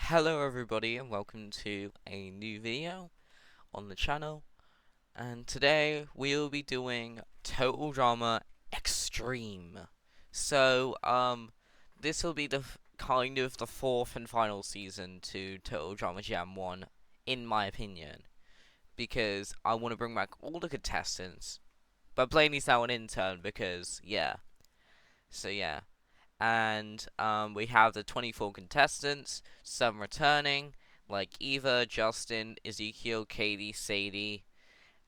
Hello everybody and welcome to a new video on the channel, and today we'll be doing Total Drama Extreme. This will be the kind of the fourth and final season to Total Drama Jam 1, in my opinion, because I want to bring back all the contestants, but Blaney's now an intern because, yeah. And we have the 24 contestants, some returning, like Eva, Justin, Ezekiel, Katie, Sadie,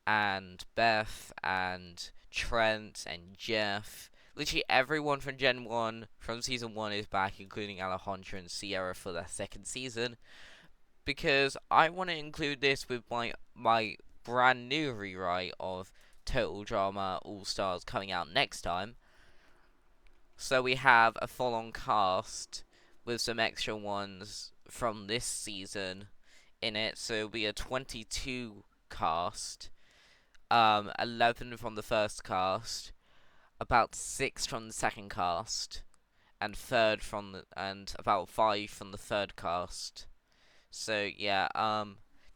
and Beth, and Trent, and Jeff. Literally everyone from Gen 1 from Season 1 is back, including Alejandra and Sierra for their second season, because I want to include this with my brand new rewrite of Total Drama All Stars coming out next time. So we have a full-on cast with some extra ones from this season in it. So it'll be a 22 cast, 11 from the first cast, about 6 from the second cast, and about 5 from the third cast. So yeah,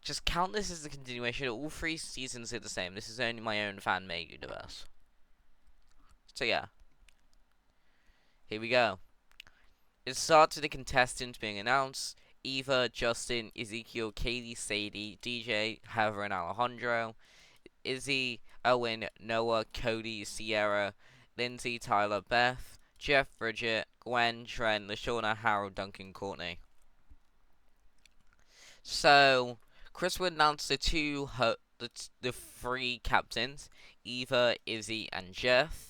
just count this as a continuation. All 3 seasons are the same. This is only my own fan-made universe. So yeah, here we go. It starts with the contestants being announced: Eva, Justin, Ezekiel, Katie, Sadie, DJ, Heather, and Alejandro, Izzy, Owen, Noah, Cody, Sierra, Lindsay, Tyler, Beth, Jeff, Bridget, Gwen, Trent, LaShawna, Harold, Duncan, Courtney. So, Chris would announce the 3 captains: Eva, Izzy, and Jeff.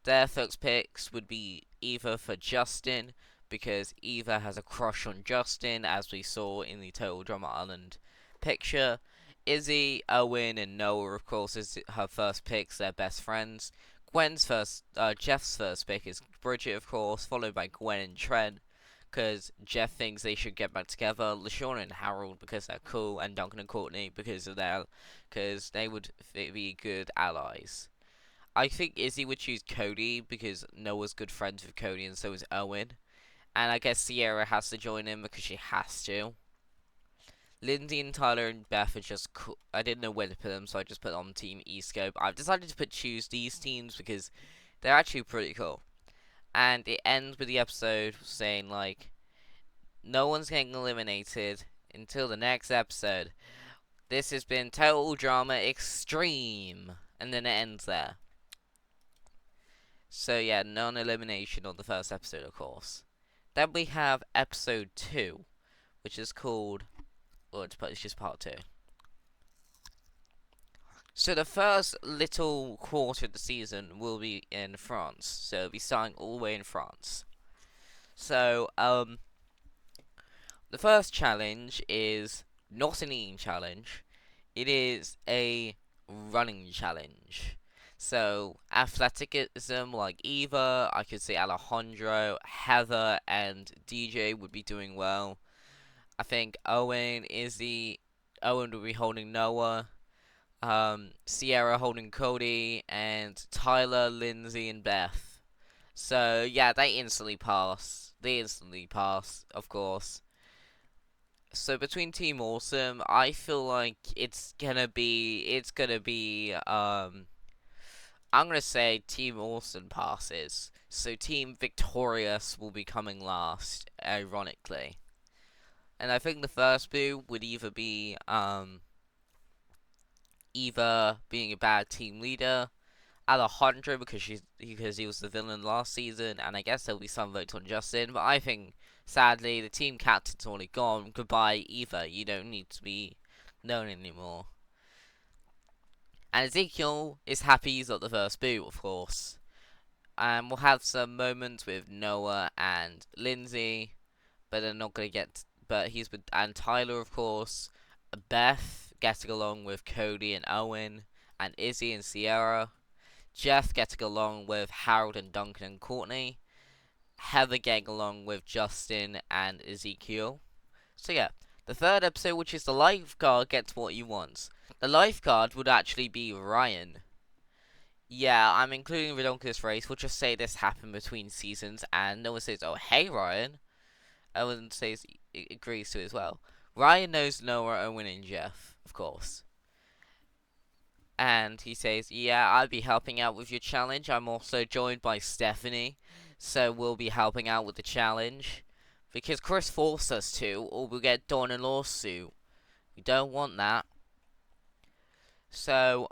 Their first picks would be Eva for Justin, because Eva has a crush on Justin, as we saw in the Total Drama Island picture. Izzy, Owen, and Noah, of course, is her first picks. They're best friends. Jeff's first pick is Bridget, of course, followed by Gwen and Trent, because Jeff thinks they should get back together. LaShawna and Harold, because they're cool, and Duncan and Courtney, because they would be good allies. I think Izzy would choose Cody because Noah's good friends with Cody, and so is Owen. And I guess Sierra has to join in because she has to. Lindsay and Tyler and Beth are just cool. I didn't know where to put them, so I just put on Team E-Scope. I've decided to choose these teams because they're actually pretty cool. And it ends with the episode saying, like, no one's getting eliminated until the next episode. This has been Total Drama Extreme. And then it ends there. So yeah, non-elimination on the first episode, of course. Then we have episode 2, which is called, it's just part 2. So the first little quarter of the season will be in France. So it'll be starting all the way in France. So, the first challenge is not an eating challenge. It is a running challenge. So, athleticism, like Eva, I could say Alejandro, Heather, and DJ would be doing well. I think Owen will be holding Noah, Sierra holding Cody, and Tyler, Lindsay, and Beth. So, yeah, they instantly pass. Of course. So between Team Awesome, I feel like it's gonna be I'm gonna say Team Awesome passes. So Team Victorious will be coming last, ironically. And I think the first boo would either be Eva being a bad team leader, Alejandro because he was the villain last season, and I guess there'll be some votes on Justin, but I think sadly the team captain's already gone. Goodbye, Eva. You don't need to be known anymore. And Ezekiel is happy he's got the first boot, of course. And we'll have some moments with Noah and Lindsay, but they're not gonna get. But he's with and Tyler, of course. Beth getting along with Cody and Owen, and Izzy and Sierra. Jeff getting along with Harold and Duncan and Courtney. Heather getting along with Justin and Ezekiel. So yeah, the third episode, which is the lifeguard gets what he wants. The lifeguard would actually be Ryan. Yeah, I'm including Redonkulous Race. We'll just say this happened between seasons, and no one says, "Oh, hey, Ryan." Owen says he agrees to it as well. Ryan knows Noah, Owen, and Jeff, of course. And he says, yeah, I'll be helping out with your challenge. I'm also joined by Stephanie, so we'll be helping out with the challenge. Because Chris forced us to, or we'll get Dawn in lawsuit. We don't want that. So,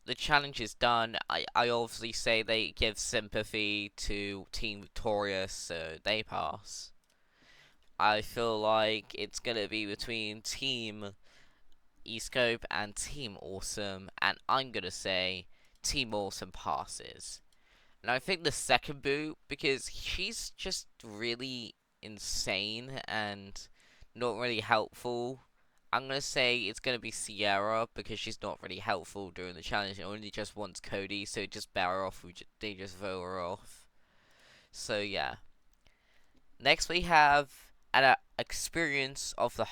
the challenge is done. I obviously say they give sympathy to Team Victorious, so they pass. I feel like it's gonna be between Team eScope and Team Awesome, and I'm gonna say Team Awesome passes. And I think the second boot, because she's just really insane and not really helpful. I'm gonna say it's gonna be Sierra because she's not really helpful during the challenge. It only just wants Cody, so it just better off they just vote her off. So yeah. Next we have an experience of the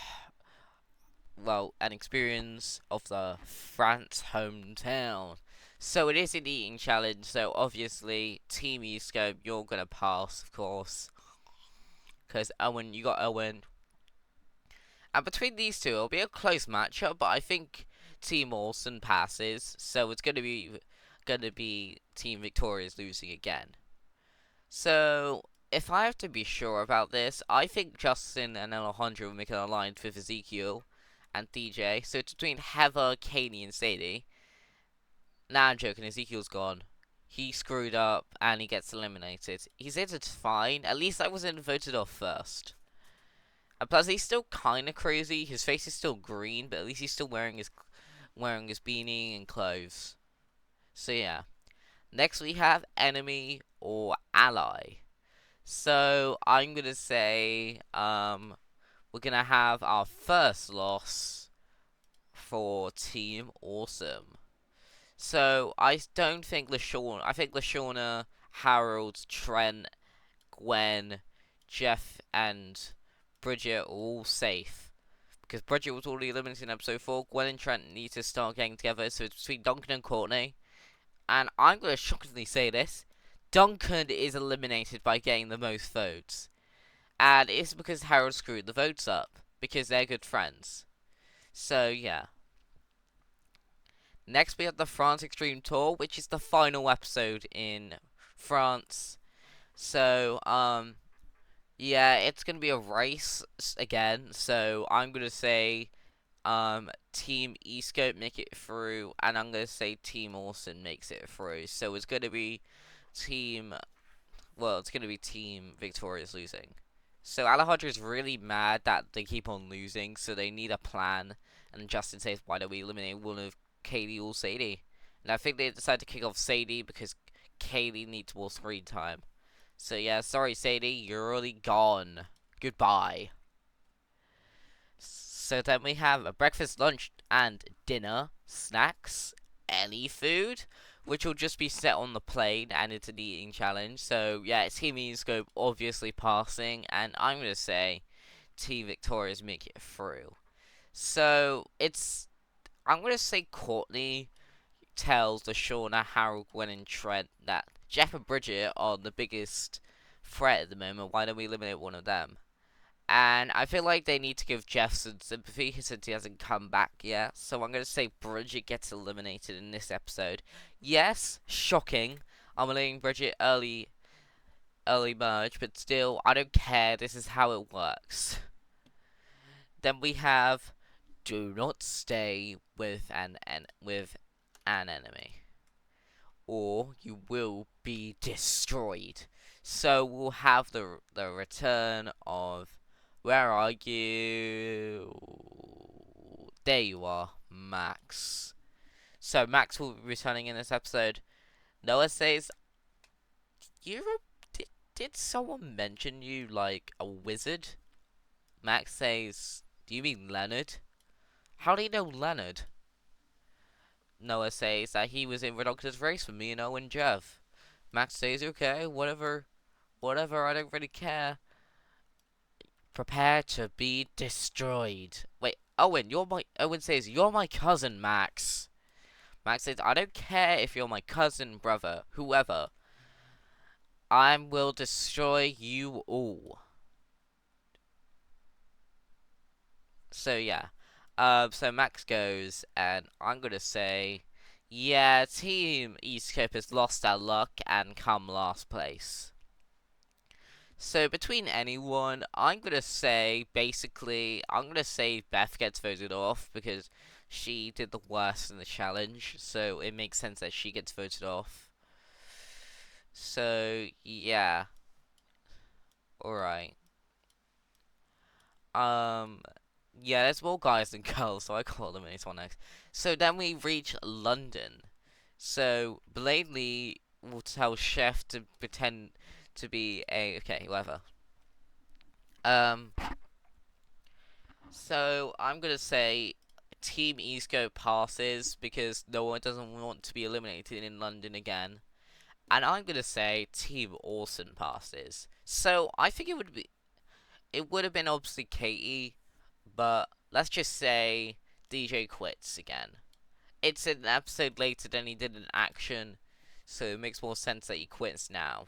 France hometown. So it is an eating challenge. So obviously, Team eScope, you're gonna pass, of course, because Owen, you got Owen. And between these two, it'll be a close matchup, but I think Team Olsen passes. So it's gonna be Team Victoria's losing again. So if I have to be sure about this, I think Justin and Alejandro will make an alliance with Ezekiel and DJ. So it's between Heather, Katie, and Sadie. Nah, I'm joking. Ezekiel's gone. He screwed up and he gets eliminated. He said it's fine. At least I wasn't voted off first. And plus, he's still kind of crazy. His face is still green, but at least he's still wearing his beanie and clothes. So yeah. Next we have enemy or ally. So I'm gonna say we're gonna have our first loss for Team Awesome. So I don't think LaShawn. I think LaShawna, Harold, Trent, Gwen, Jeff, and Bridget are all safe. Because Bridget was already eliminated in episode 4. Gwen and Trent need to start getting together. So it's between Duncan and Courtney. And I'm going to shockingly say this. Duncan is eliminated by getting the most votes. And it's because Harold screwed the votes up. Because they're good friends. So, yeah. Next, we have the France Extreme Tour, which is the final episode in France. So, yeah, it's gonna be a race again. So I'm gonna say, Team eScope make it through, and I'm gonna say Team Awesome makes it through. So it's gonna be it's gonna be Team Victorious losing. So Alejandro's really mad that they keep on losing, so they need a plan. And Justin says, why don't we eliminate one of Katie or Sadie? And I think they decided to kick off Sadie because Katie needs more screen time. So yeah, sorry Sadie, you're already gone. Goodbye. So then we have a breakfast, lunch, and dinner, snacks, any food, which will just be set on the plane, and it's an eating challenge. So yeah, Team eScope obviously passing, and I'm gonna say Team Victoria's make it through. So I'm gonna say Courtney tells LaShawna, Harold, Gwen, and Trent that Jeff and Bridget are the biggest threat at the moment. Why don't we eliminate one of them? And I feel like they need to give Jeff some sympathy since he hasn't come back yet. So I'm going to say Bridget gets eliminated in this episode. Yes, shocking. I'm letting Bridget early merge, but still, I don't care. This is how it works. Then we have do not stay with an enemy, or you will be destroyed. So we'll have the return of, where are you? There you are, Max. So Max will be returning in this episode. Noah says, did someone mention you like a wizard? Max says, do you mean Leonard? How do you know Leonard? Noah says that he was in Redoctor's race with me and Owen Jeff. Max says, okay, whatever, I don't really care. Prepare to be destroyed. Wait, Owen says, you're my cousin, Max. Max says, I don't care if you're my cousin, brother, whoever. I will destroy you all. So yeah. So Max goes, and I'm gonna say, yeah, Team East Coast has lost their luck and come last place. So between anyone, I'm gonna say basically, I'm gonna say Beth gets voted off because she did the worst in the challenge. So it makes sense that she gets voted off. So yeah, all right. Um, yeah, there's more guys than girls, so I can't eliminate one next. So then we reach London. So Bladley will tell Chef to pretend to be a okay, whatever. Um, so I'm gonna say Team Eastco passes because no one doesn't want to be eliminated in London again. And I'm gonna say Team Orson passes. So I think it would have been obviously Katie, but let's just say DJ quits again. It's an episode later than he did an action, so it makes more sense that he quits now.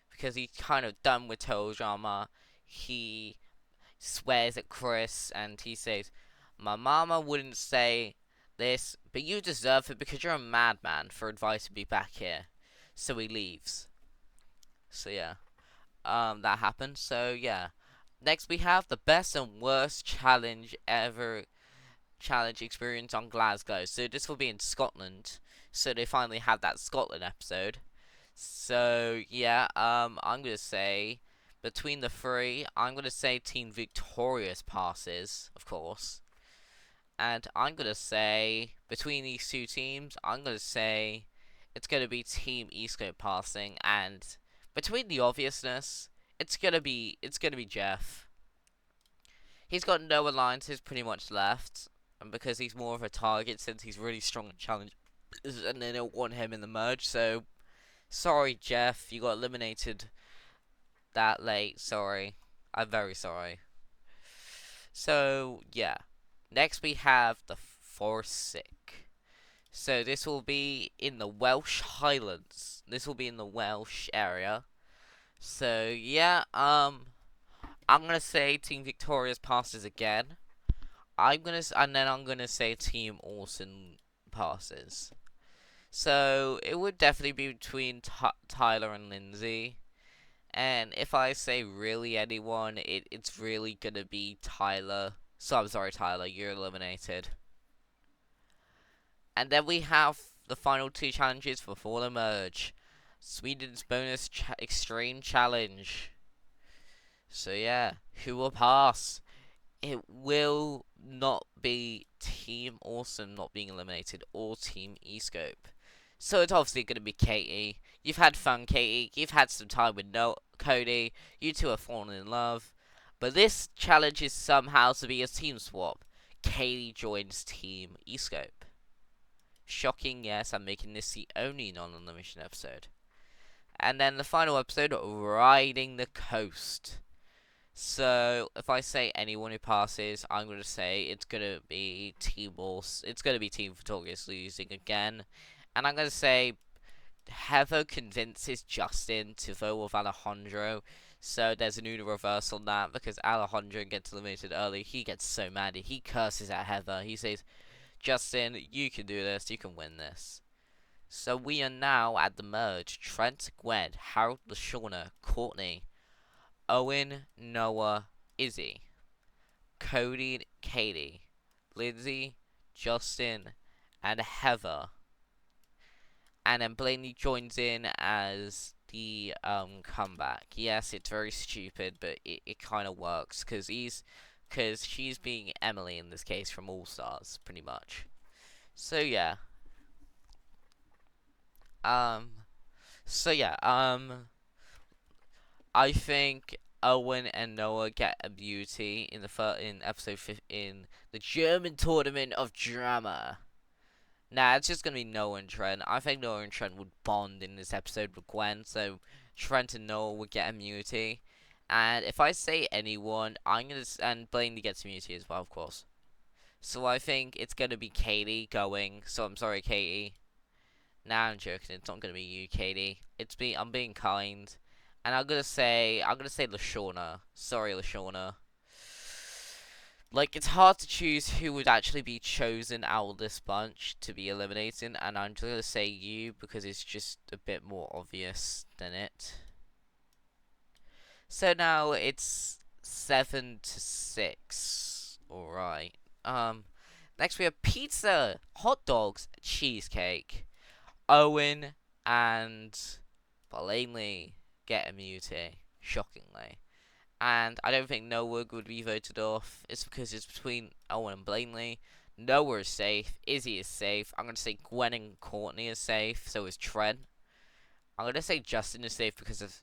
Because he's kind of done with Total Drama. He swears at Chris and he says, "My mama wouldn't say this, but you deserve it because you're a madman for inviting me back here." So he leaves. So yeah, that happened. So yeah, next we have the best and worst challenge experience on Glasgow. So this will be in Scotland. So they finally had that Scotland episode. So yeah, I'm gonna say between the three, I'm gonna say Team Victorious passes, of course, and I'm gonna say between these two teams, I'm gonna say it's gonna be Team East Coast passing, and between the obviousness, it's gonna be Jeff. He's got no alliances pretty much left, and because he's more of a target since he's really strong in challenge, and they don't want him in the merge, so sorry, Jeff, you got eliminated that late. Sorry. I'm very sorry. So, yeah. Next we have the Forsyth. So, this will be in the Welsh Highlands. This will be in the Welsh area. So, yeah, I'm gonna say Team Victoria's passes again. And then I'm gonna say Team Orson passes. So, it would definitely be between Tyler and Lindsay. And if I say really anyone, it's really gonna be Tyler. So I'm sorry, Tyler, you're eliminated. And then we have the final two challenges before the merge. Sweden's bonus extreme challenge. So yeah, who will pass? It will not be Team Awesome not being eliminated or Team Escope. So it's obviously going to be Katie. You've had fun, Katie. You've had some time with Cody. You two have fallen in love. But this challenge is somehow to be a team swap. Katie joins Team Escope. Shocking, yes, I'm making this the only non-elimination episode. And then the final episode, Riding the Coast. So if I say anyone who passes, I'm gonna say it's gonna be It's gonna be Team Victorious losing again, and I'm gonna say Heather convinces Justin to vote with Alejandro. So there's an Uno reverse on that because Alejandro gets eliminated early. He gets so mad. He curses at Heather. He says, "Justin, you can do this. You can win this." So we are now at the merge. Trent, Gwen, Harold, LaShawna, Courtney, Owen, Noah, Izzy, Cody, Katie, Lindsay, Justin, and Heather. And then Blaney joins in as the comeback. Yes, it's very stupid, but it kind of works because she's being Emily in this case from All Stars, pretty much. So yeah. Um. So yeah. I think Owen and Noah get a beauty in in episode 5 in the German tournament of drama. Nah, it's just gonna be Noah and Trent. I think Noah and Trent would bond in this episode with Gwen, so Trent and Noah would get immunity. And if I say anyone, and Blaney gets immunity as well, of course. So I think it's gonna be Katie going. So I'm sorry, Katie. Nah, I'm joking. It's not gonna be you, Katie. I'm being kind, and I'm gonna say LaShawna. Sorry, LaShawna. Like, it's hard to choose who would actually be chosen out of this bunch to be eliminated, and I'm just gonna say you because it's just a bit more obvious than it. So now it's 7-6. Alright. Next we have pizza, hot dogs, cheesecake. Owen and Blaney get immunity, shockingly. And I don't think Noah would be voted off. It's because it's between Owen and Blaney. Noah is safe. Izzy is safe. I'm going to say Gwen and Courtney is safe. So is Trent. I'm going to say Justin is safe because of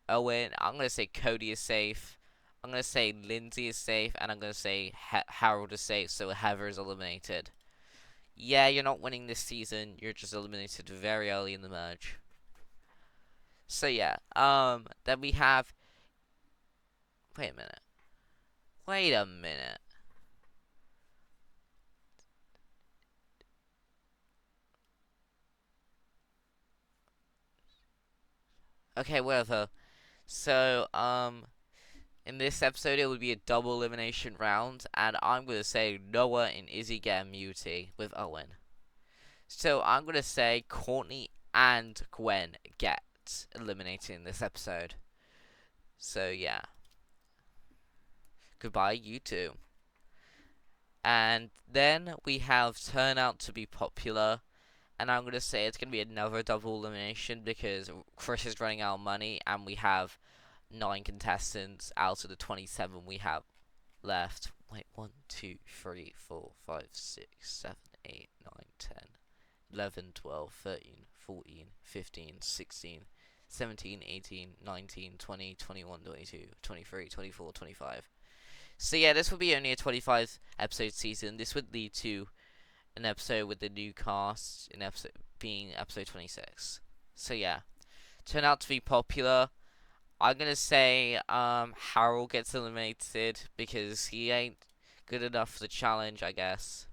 Owen. I'm going to say Cody is safe. I'm going to say Lindsay is safe. And I'm going to say Harold is safe. So Heather is eliminated. Yeah, you're not winning this season. You're just eliminated very early in the merge. So yeah, then we have. Wait a minute. Wait a minute. Okay, whatever. So, in this episode, it would be a double elimination round, and I'm gonna say Noah and Izzy get immunity with Owen. So I'm gonna say Courtney and Gwen get eliminated in this episode. So yeah, goodbye, you two. And then we have Turn Out to Be Popular. And I'm going to say it's going to be another double elimination because Chris is running out of money and we have 9 contestants out of the 27 we have left. Wait, 1, 2, 3, 4, 5, 6, 7, 8, 9, 10, 11, 12, 13, 14, 15, 16, 17, 18, 19, 20, 21, 22, 23, 24, 25. So yeah, this would be only a 25 episode season. This would lead to an episode with the new cast in episode being episode 26. So yeah, turn out to be popular. I'm gonna say Harold gets eliminated because he ain't good enough for the challenge, I guess.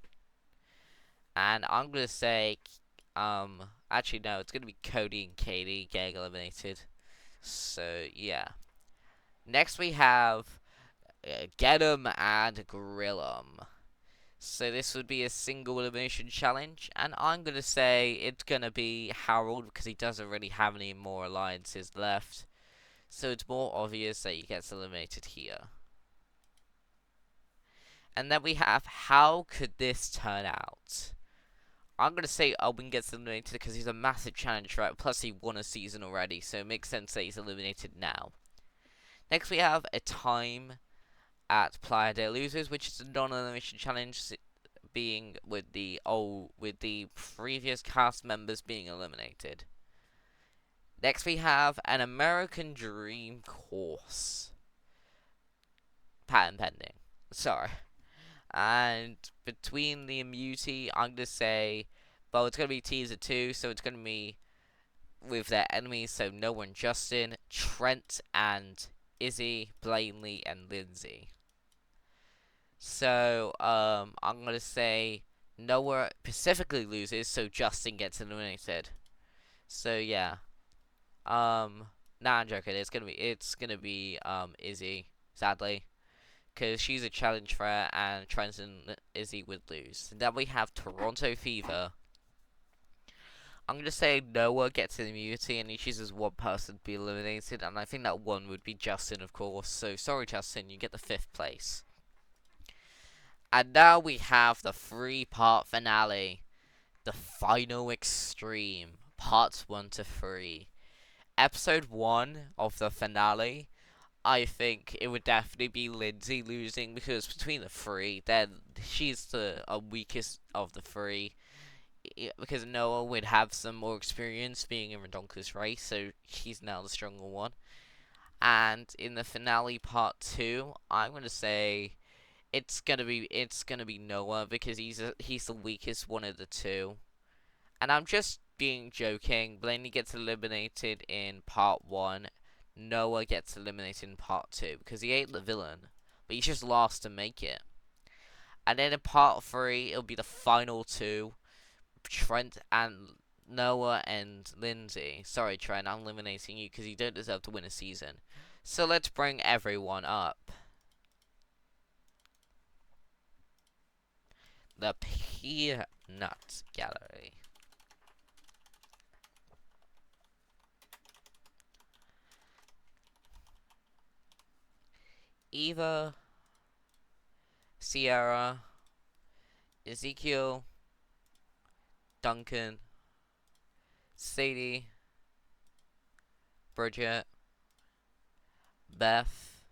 And I'm gonna say actually no, it's gonna be Cody and Katie getting eliminated. So yeah. Next we have Get 'em and Grill 'em. So this would be a single elimination challenge, and I'm gonna say it's gonna be Harold because he doesn't really have any more alliances left. So it's more obvious that he gets eliminated here. And then we have how could this turn out? I'm gonna say Owen gets eliminated because he's a massive challenge threat. Plus he won a season already, so it makes sense that he's eliminated now. Next we have a time at Playa de Losers, which is a non-elimination challenge, being with the previous cast members being eliminated. Next we have an American Dream course. Patent pending. Sorry. And between the immunity, I'm gonna say, well, it's gonna be teaser 2, so it's gonna be with their enemies, so Noah and Justin, Trent and Izzy, Blaney and Lindsay. So, I'm gonna say Noah specifically loses, so Justin gets eliminated. So yeah, nah, I'm joking. It's gonna be Izzy, sadly, because she's a challenge threat, and Trent and Izzy would lose. And then we have Toronto Fever. I'm gonna say Noah gets immunity, and he chooses one person to be eliminated, and I think that one would be Justin, of course. So sorry, Justin, you get the 5th place. And now we have the 3-part finale. The Final Extreme. Parts 1 to 3. Episode 1 of the finale, I think it would definitely be Lindsay losing because between the 3, then she's the weakest of the 3. Because Noah would have some more experience being in Redonkul's race, so she's now the stronger one. And in the finale part 2, I'm gonna say it's gonna be Noah because he's the weakest one of the 2. And I'm just being joking. Blaney gets eliminated in part 1. Noah gets eliminated in part 2 because he ain't the villain, but he's just last to make it. And then in part 3, it'll be the final 2, Trent and Noah and Lindsay. Sorry, Trent, I'm eliminating you because you don't deserve to win a season. So let's bring everyone up. The Peanut Gallery. Eva, Sierra, Ezekiel, Duncan, Sadie, Bridget, Beth,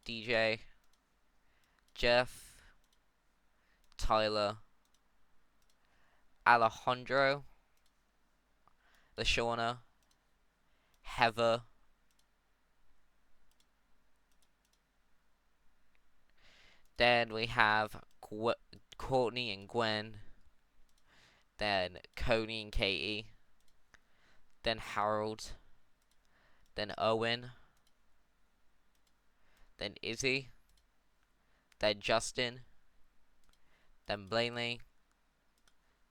DJ, Jeff, Tyler, Alejandro, LaShawna, Heather, then we have Courtney and Gwen, then Coney and Katie, then Harold, then Owen, then Izzy, then Justin, then Blaney,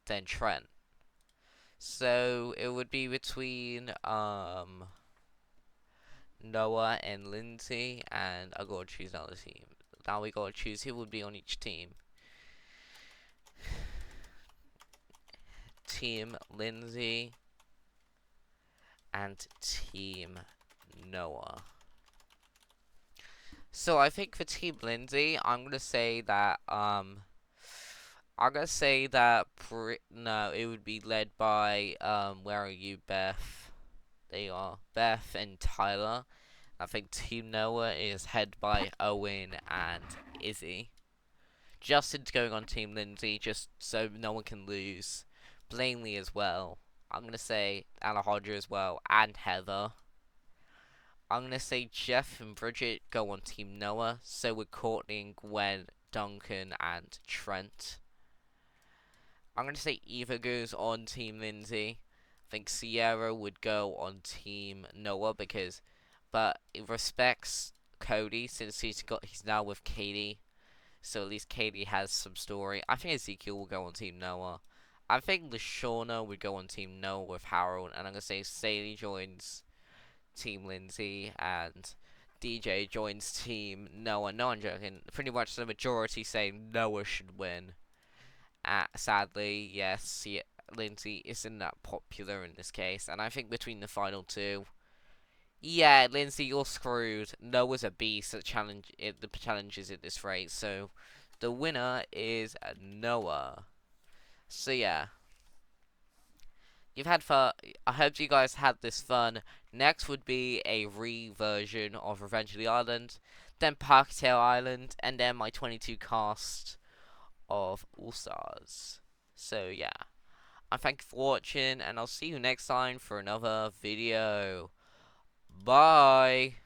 then Trent. So it would be between Noah and Lindsay, and I gotta choose another team. Now we gotta choose who would be on each team. Team Lindsay and Team Noah. So I think for Team Lindsay, I'm gonna say that no, it would be led by where are you, Beth? They are Beth and Tyler. I think Team Noah is headed by Owen and Izzy. Justin's going on Team Lindsay just so no one can lose. Blaney as well. I'm gonna say Alejandra as well, and Heather. I'm gonna say Jeff and Bridget go on Team Noah. So would Courtney, Gwen, Duncan, and Trent. I'm gonna say Eva goes on Team Lindsay. I think Sierra would go on Team Noah but it respects Cody since he's now with Katie. So at least Katie has some story. I think Ezekiel will go on Team Noah. I think LaShawna would go on Team Noah with Harold, and I'm gonna say Sadie joins Team Lindsay and DJ joins Team Noah. No, I'm joking. Pretty much the majority saying Noah should win. Sadly, yes, Lindsay isn't that popular in this case, and I think between the final two, yeah, Lindsay, you're screwed. Noah's a beast at the challenges in this race, so the winner is Noah. So yeah, you've had fun. I hope you guys had this fun. Next would be a re-version of Revenge of the Island, then Park Tail Island, and then my 22 cast of All Stars. So yeah, I thank you for watching, and I'll see you next time for another video. Bye!